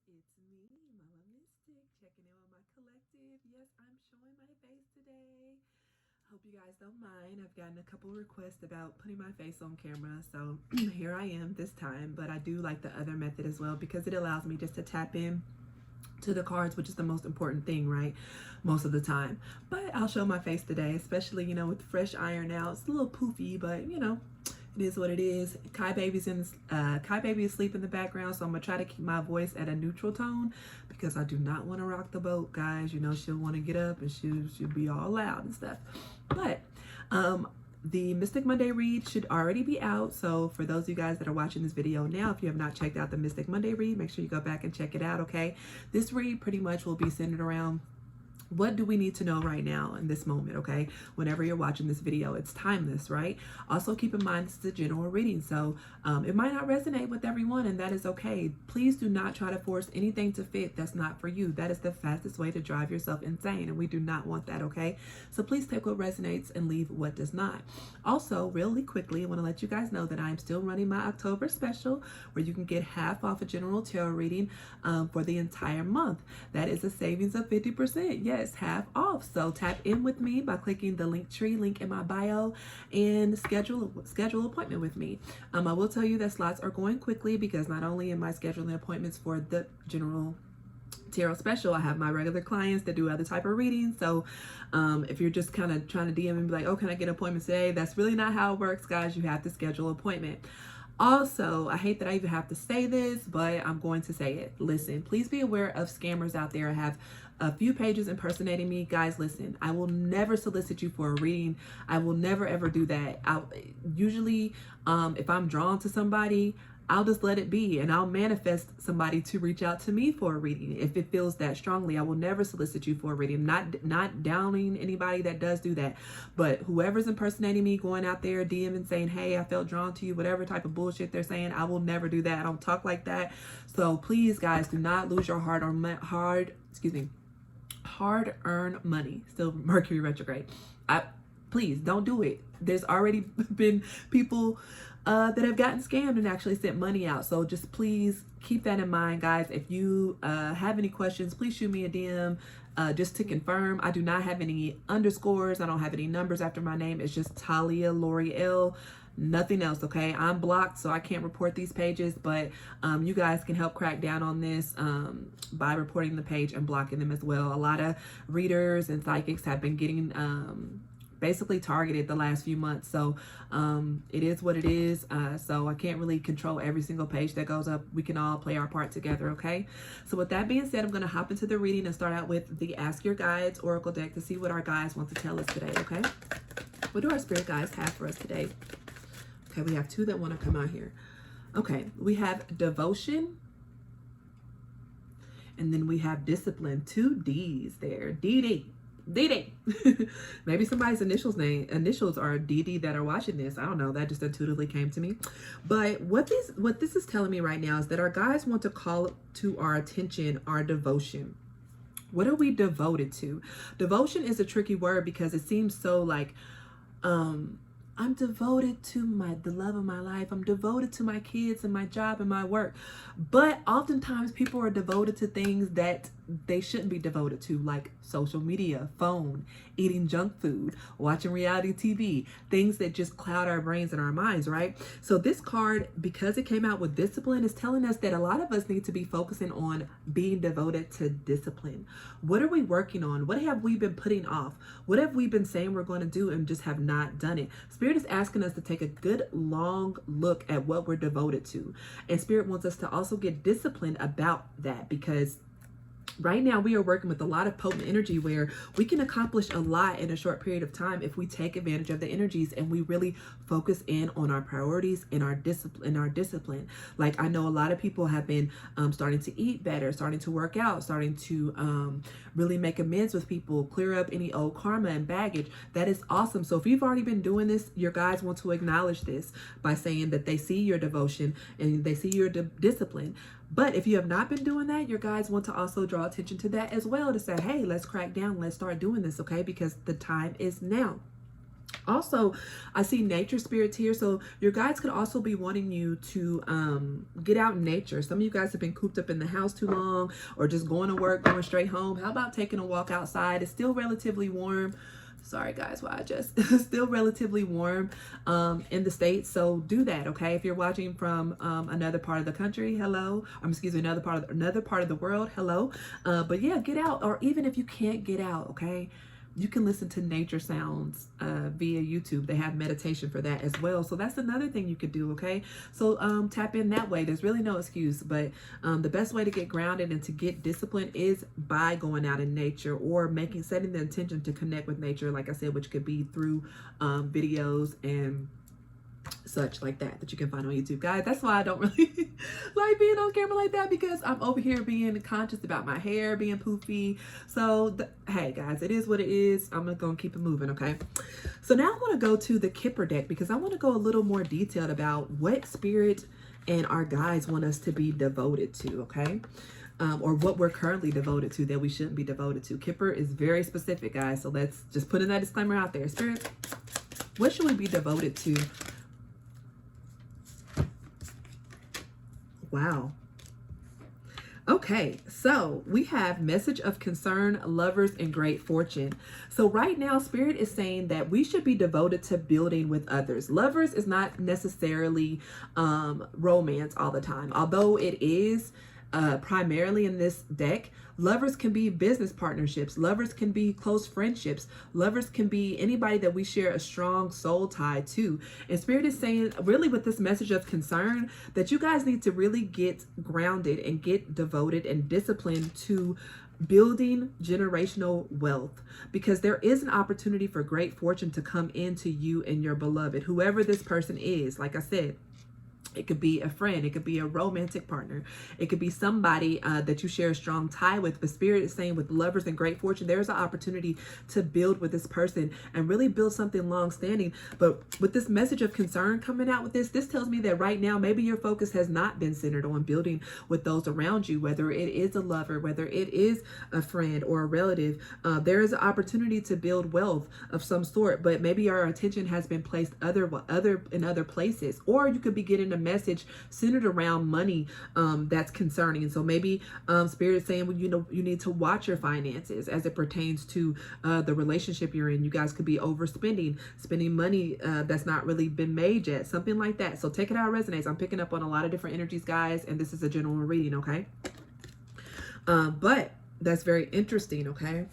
It's me, Mama Mystic, checking in with my collective. Yes, I'm showing my face today. Hope you guys don't mind. I've gotten a couple requests about putting my face on camera, so here I am this time. But I do like the other method as well because it allows me just to tap in to the cards, which is the most important thing, right? Most of the time. But I'll show my face today, especially, with fresh iron out. It's a little poofy, but it is what it is. Kai baby is asleep in the background, so I'm gonna try to keep my voice at a neutral tone because I do not want to rock the boat, guys. She'll want to get up and she'll be all loud and stuff. But the Mystic Monday read should already be out. So for those of you guys that are watching this video now, if you have not checked out the Mystic Monday read, make sure you go back and check it out, okay? This read pretty much will be centered around what do we need to know right now in this moment, okay? Whenever you're watching this video, it's timeless, right? Also keep in mind this is a general reading, so it might not resonate with everyone, and that is okay. Please do not try to force anything to fit that's not for you. That is the fastest way to drive yourself insane, and we do not want that, okay? So please take what resonates and leave what does not. Also, really quickly, I want to let you guys know that I'm still running my October special where you can get half off a general tarot reading for the entire month. That is a savings of 50%. Yes, half off. So tap in with me by clicking the Linktree link in my bio and schedule appointment with me. I will tell you that slots are going quickly because not only am I scheduling appointments for the general tarot special, I have my regular clients that do other type of readings. So if you're just kind of trying to DM and be like, oh, can I get an appointment today? That's really not how it works, guys. You have to schedule an appointment. Also, I hate that I even have to say this, but I'm going to say it. Listen, please be aware of scammers out there. I have a few pages impersonating me. Guys, listen, I will never solicit you for a reading. I will never, ever do that. Usually, if I'm drawn to somebody, I'll just let it be and I'll manifest somebody to reach out to me for a reading. If it feels that strongly, I will never solicit you for a reading. Not downing anybody that does do that, but whoever's impersonating me, going out there, DM and saying, hey, I felt drawn to you, whatever type of bullshit they're saying, I will never do that. I don't talk like that. So please, guys, do not lose your hard-earned money. Still Mercury retrograde. Please don't do it. There's already been people that have gotten scammed and actually sent money out. So just please keep that in mind, guys. If you have any questions, please shoot me a DM just to confirm. I do not have any underscores. I don't have any numbers after my name. It's just TahliaLoreal. Nothing else, okay? I'm blocked, so I can't report these pages, but you guys can help crack down on this by reporting the page and blocking them as well. A lot of readers and psychics have been getting basically targeted the last few months, so it is what it is. So I can't really control every single page that goes up. We can all play our part together, okay? So with that being said, I'm going to hop into the reading and start out with the Ask Your Guides Oracle deck to see what our guides want to tell us today, okay? What do our spirit guides have for us today? Okay, we have two that want to come out here. Okay, we have devotion, and then we have discipline. Two D's there. DD. DD. Maybe somebody's initials are DD that are watching this. I don't know. That just intuitively came to me. But what this is telling me right now is that our guides want to call to our attention our devotion. What are we devoted to? Devotion is a tricky word because it seems so like I'm devoted to the love of my life. I'm devoted to my kids and my job and my work. But oftentimes people are devoted to things that they shouldn't be devoted to, like social media, phone, eating junk food, watching reality TV, things that just cloud our brains and our minds, right? So this card, because it came out with discipline, is telling us that a lot of us need to be focusing on being devoted to discipline. What are we working on? What have we been putting off? What have we been saying we're going to do and just have not done it? Spirit is asking us to take a good long look at what we're devoted to. And Spirit wants us to also get disciplined about that, because right now we are working with a lot of potent energy where we can accomplish a lot in a short period of time if we take advantage of the energies and we really focus in on our priorities and our discipline. Like, I know a lot of people have been starting to eat better, starting to work out, starting to really make amends with people, clear up any old karma and baggage. That is awesome. So if you've already been doing this, your guides want to acknowledge this by saying that they see your devotion and they see your discipline. But if you have not been doing that, your guides want to also draw attention to that as well, to say, hey, let's crack down, let's start doing this, okay? Because the time is now. Also, I see nature spirits here. So your guides could also be wanting you to get out in nature. Some of you guys have been cooped up in the house too long, or just going to work, going straight home. How about taking a walk outside? It's still relatively warm. Sorry guys, why I just it's still relatively warm in the States, so do that, okay? If you're watching from another part of the country, hello. Excuse me, another part of the world, hello. But yeah, get out. Or even if you can't get out, okay, you can listen to nature sounds via YouTube. They have meditation for that as well. So that's another thing you could do, okay? So tap in that way. There's really no excuse, but the best way to get grounded and to get discipline is by going out in nature, or setting the intention to connect with nature, like I said, which could be through videos and such like that you can find on YouTube. Guys, that's why I don't really like being on camera like that, because I'm over here being conscious about my hair being poofy. So hey guys, it is what it is. I'm gonna keep it moving, okay? So now I want to go to the Kipper deck, because I want to go a little more detailed about what spirit and our guides want us to be devoted to, okay? Or what we're currently devoted to that we shouldn't be devoted to. Kipper is very specific, guys, so let's just put in that disclaimer out there. Spirit, what should we be devoted to? Wow. Okay, so we have message of concern, lovers, and great fortune. So right now, Spirit is saying that we should be devoted to building with others. Lovers is not necessarily romance all the time, although it is primarily in this deck. Lovers can be business partnerships. Lovers can be close friendships. Lovers can be anybody that we share a strong soul tie to. And Spirit is saying, really with this message of concern, that you guys need to really get grounded and get devoted and disciplined to building generational wealth, because there is an opportunity for great fortune to come into you and your beloved, whoever this person is. Like I said, it could be a friend, it could be a romantic partner, it could be somebody that you share a strong tie with. But Spirit is saying with lovers and great fortune, there's an opportunity to build with this person and really build something long standing. But with this message of concern coming out with this tells me that right now, maybe your focus has not been centered on building with those around you, whether it is a lover, whether it is a friend or a relative. There is an opportunity to build wealth of some sort, but maybe our attention has been placed in other places. Or you could be getting a message centered around money that's concerning. And so maybe Spirit is saying, well, you need to watch your finances as it pertains to the relationship you're in. You guys could be overspending, spending money that's not really been made yet, something like that. So take it how it resonates. I'm picking up on a lot of different energies, guys, and this is a general reading, okay? But that's very interesting, okay?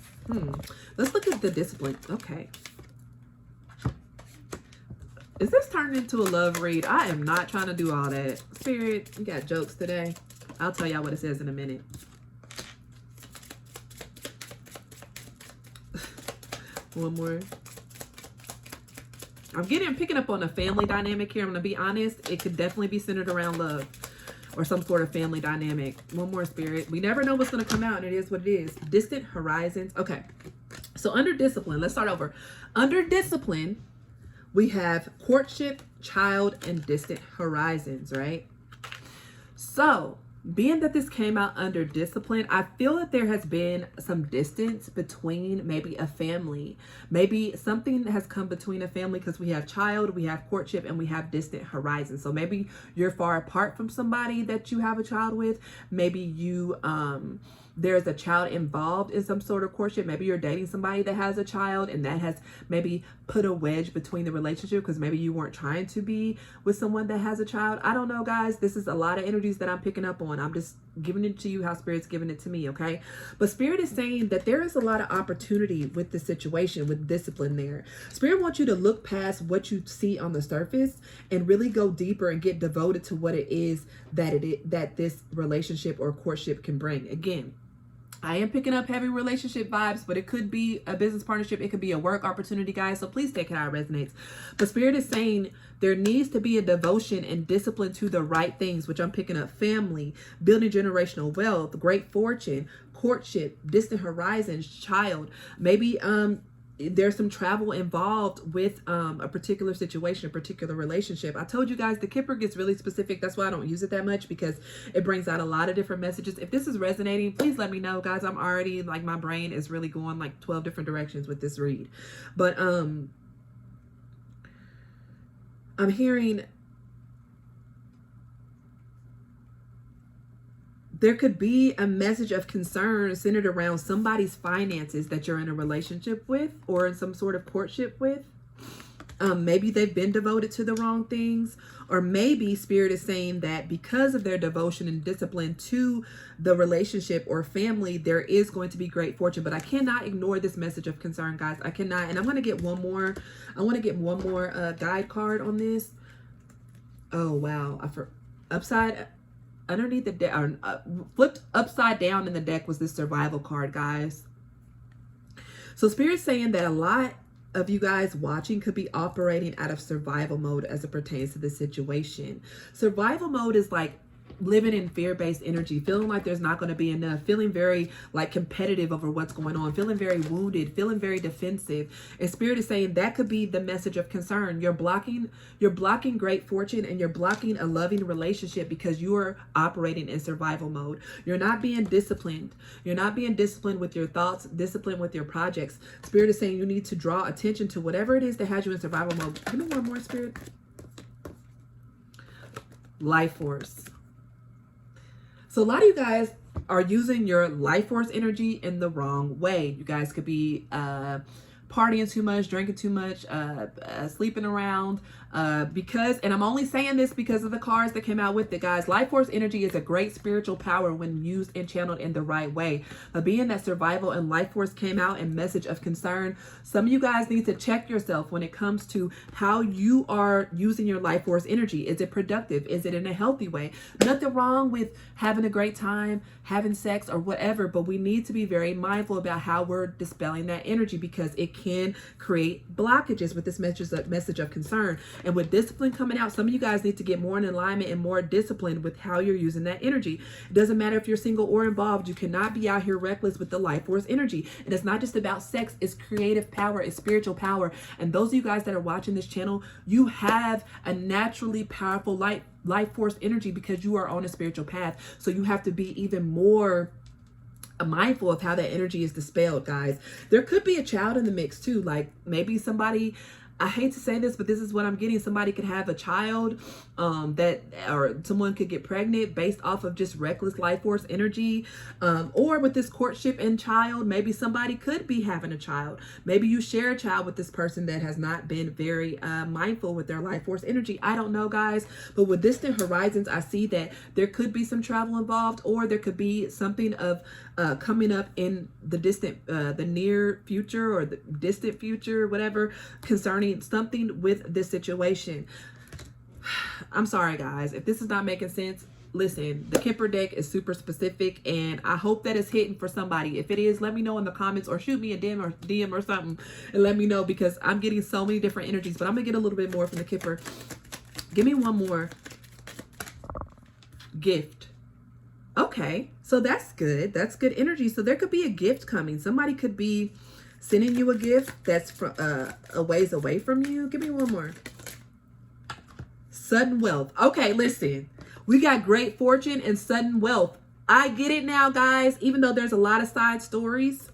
Let's look at the discipline. Okay. Is this turned into a love read? I am not trying to do all that. Spirit, you got jokes today? I'll tell y'all what it says in a minute. One more. I'm picking up on a family dynamic here. I'm going to be honest. It could definitely be centered around love or some sort of family dynamic. One more, Spirit. We never know what's going to come out, and it is what it is. Distant horizons. Okay. So under discipline, let's start over. Under discipline, we have courtship, child, and distant horizons, right? So being that this came out under discipline, I feel that there has been some distance between maybe a family. Maybe something has come between a family, because we have child, we have courtship, and we have distant horizons. So maybe you're far apart from somebody that you have a child with. Maybe you there's a child involved in some sort of courtship. Maybe you're dating somebody that has a child, and that has maybe put a wedge between the relationship, because maybe you weren't trying to be with someone that has a child. I don't know, guys. This is a lot of energies that I'm picking up on. I'm just giving it to you how Spirit's giving it to me, okay? But Spirit is saying that there is a lot of opportunity with this situation, with discipline there. Spirit wants you to look past what you see on the surface and really go deeper and get devoted to what it is that this relationship or courtship can bring. Again, I am picking up heavy relationship vibes, but it could be a business partnership. It could be a work opportunity, guys. So please take it how it resonates. But Spirit is saying there needs to be a devotion and discipline to the right things, which I'm picking up: family, building generational wealth, great fortune, courtship, distant horizons, child. Maybe there's some travel involved with a particular situation, a particular relationship. I told you guys the Kipper gets really specific. That's why I don't use it that much, because it brings out a lot of different messages. If this is resonating, please let me know, guys. I'm already, like, my brain is really going like 12 different directions with this read. But I'm hearing there could be a message of concern centered around somebody's finances that you're in a relationship with or in some sort of courtship with. Maybe they've been devoted to the wrong things, or maybe Spirit is saying that because of their devotion and discipline to the relationship or family, there is going to be great fortune. But I cannot ignore this message of concern, guys. I cannot. And I'm going to get one more. I want to get one more guide card on this. Oh, wow. Upside underneath the deck, flipped upside down in the deck was this survival card, guys. So Spirit's saying that a lot of you guys watching could be operating out of survival mode as it pertains to this situation. Survival mode is like living in fear-based energy, feeling like there's not going to be enough, feeling very like competitive over what's going on, feeling very wounded, feeling very defensive. And Spirit is saying that could be the message of concern. You're blocking great fortune, and you're blocking a loving relationship because you are operating in survival mode. You're not being disciplined. You're not being disciplined with your thoughts, disciplined with your projects. Spirit is saying you need to draw attention to whatever it is that has you in survival mode. Give me one more, Spirit. Life force. So a lot of you guys are using your life force energy in the wrong way. You guys could be partying too much, drinking too much, sleeping around, because, and I'm only saying this because of the cards that came out with it, guys. Life force energy is a great spiritual power when used and channeled in the right way. But being that survival and life force came out in message of concern, some of you guys need to check yourself when it comes to how you are using your life force energy. Is it productive? Is it in a healthy way? Nothing wrong with having a great time, having sex or whatever, but we need to be very mindful about how we're dispelling that energy, because it can create blockages with this message of concern. And with discipline coming out, some of you guys need to get more in alignment and more disciplined with how you're using that energy. It doesn't matter if you're single or involved. You cannot be out here reckless with the life force energy. And it's not just about sex. It's creative power. It's spiritual power. And those of you guys that are watching this channel, you have a naturally powerful life force energy because you are on a spiritual path. So you have to be even more mindful of how that energy is dispelled, guys. There could be a child in the mix too. Like maybe somebody, I hate to say this, but this is what I'm getting. Somebody could have a child or someone could get pregnant based off of just reckless life force energy. Or with this courtship and child, maybe somebody could be having a child. Maybe you share a child with this person that has not been very mindful with their life force energy. I don't know, guys. But with distant horizons, I see that there could be some travel involved, or there could be something of coming up in the distant, the near future or the distant future, whatever, concerning something with this situation. I'm sorry, guys, if this is not making sense. Listen, the Kipper deck is super specific, and I hope that it's hitting for somebody. If it is, let me know in the comments, or shoot me a DM or something and let me know, because I'm getting so many different energies. But I'm gonna get a little bit more from the Kipper. Give me one more. Gift. Okay, so that's good. That's good energy. So there could be a gift coming. Somebody could be sending you a gift that's from a ways away from you. Give me one more. Sudden wealth. Okay, listen. We got great fortune and sudden wealth. I get it now, guys. Even though there's a lot of side stories,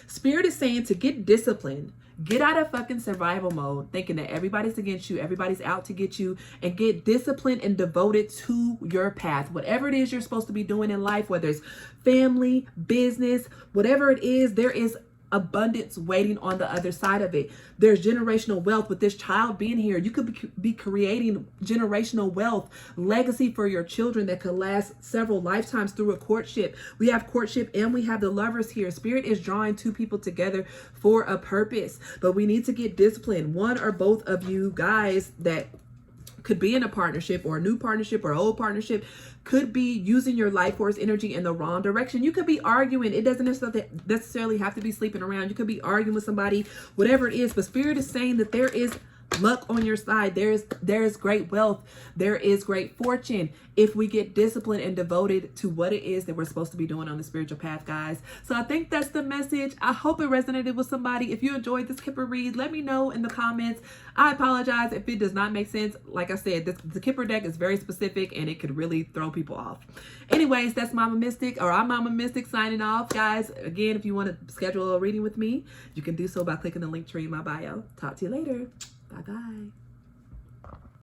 Spirit is saying to get disciplined. Get out of fucking survival mode, thinking that everybody's against you, everybody's out to get you, and get disciplined and devoted to your path. Whatever it is you're supposed to be doing in life, whether it's family, business, whatever it is, there is abundance waiting on the other side of it. There's generational wealth with this child being here. You could be creating generational wealth, legacy for your children that could last several lifetimes through a courtship. We have courtship and we have the lovers here. Spirit is drawing two people together for a purpose, but we need to get disciplined. One or both of you guys that could be in a partnership or a new partnership or old partnership could be using your life force energy in the wrong direction. You could be arguing. It doesn't necessarily have to be sleeping around. You could be arguing with somebody, whatever it is. But Spirit is saying that there is luck on your side. There is great wealth. There is great fortune if we get disciplined and devoted to what it is that we're supposed to be doing on the spiritual path, guys. So I think that's the message. I hope it resonated with somebody. If you enjoyed this Kipper read, let me know in the comments. I apologize if it does not make sense. Like I said, the Kipper deck is very specific and it could really throw people off. Anyways, that's Mama Mystic, or I'm Mama Mystic, signing off, guys. Again, if you want to schedule a reading with me, you can do so by clicking the link tree in my bio. Talk to you later. Bye-bye.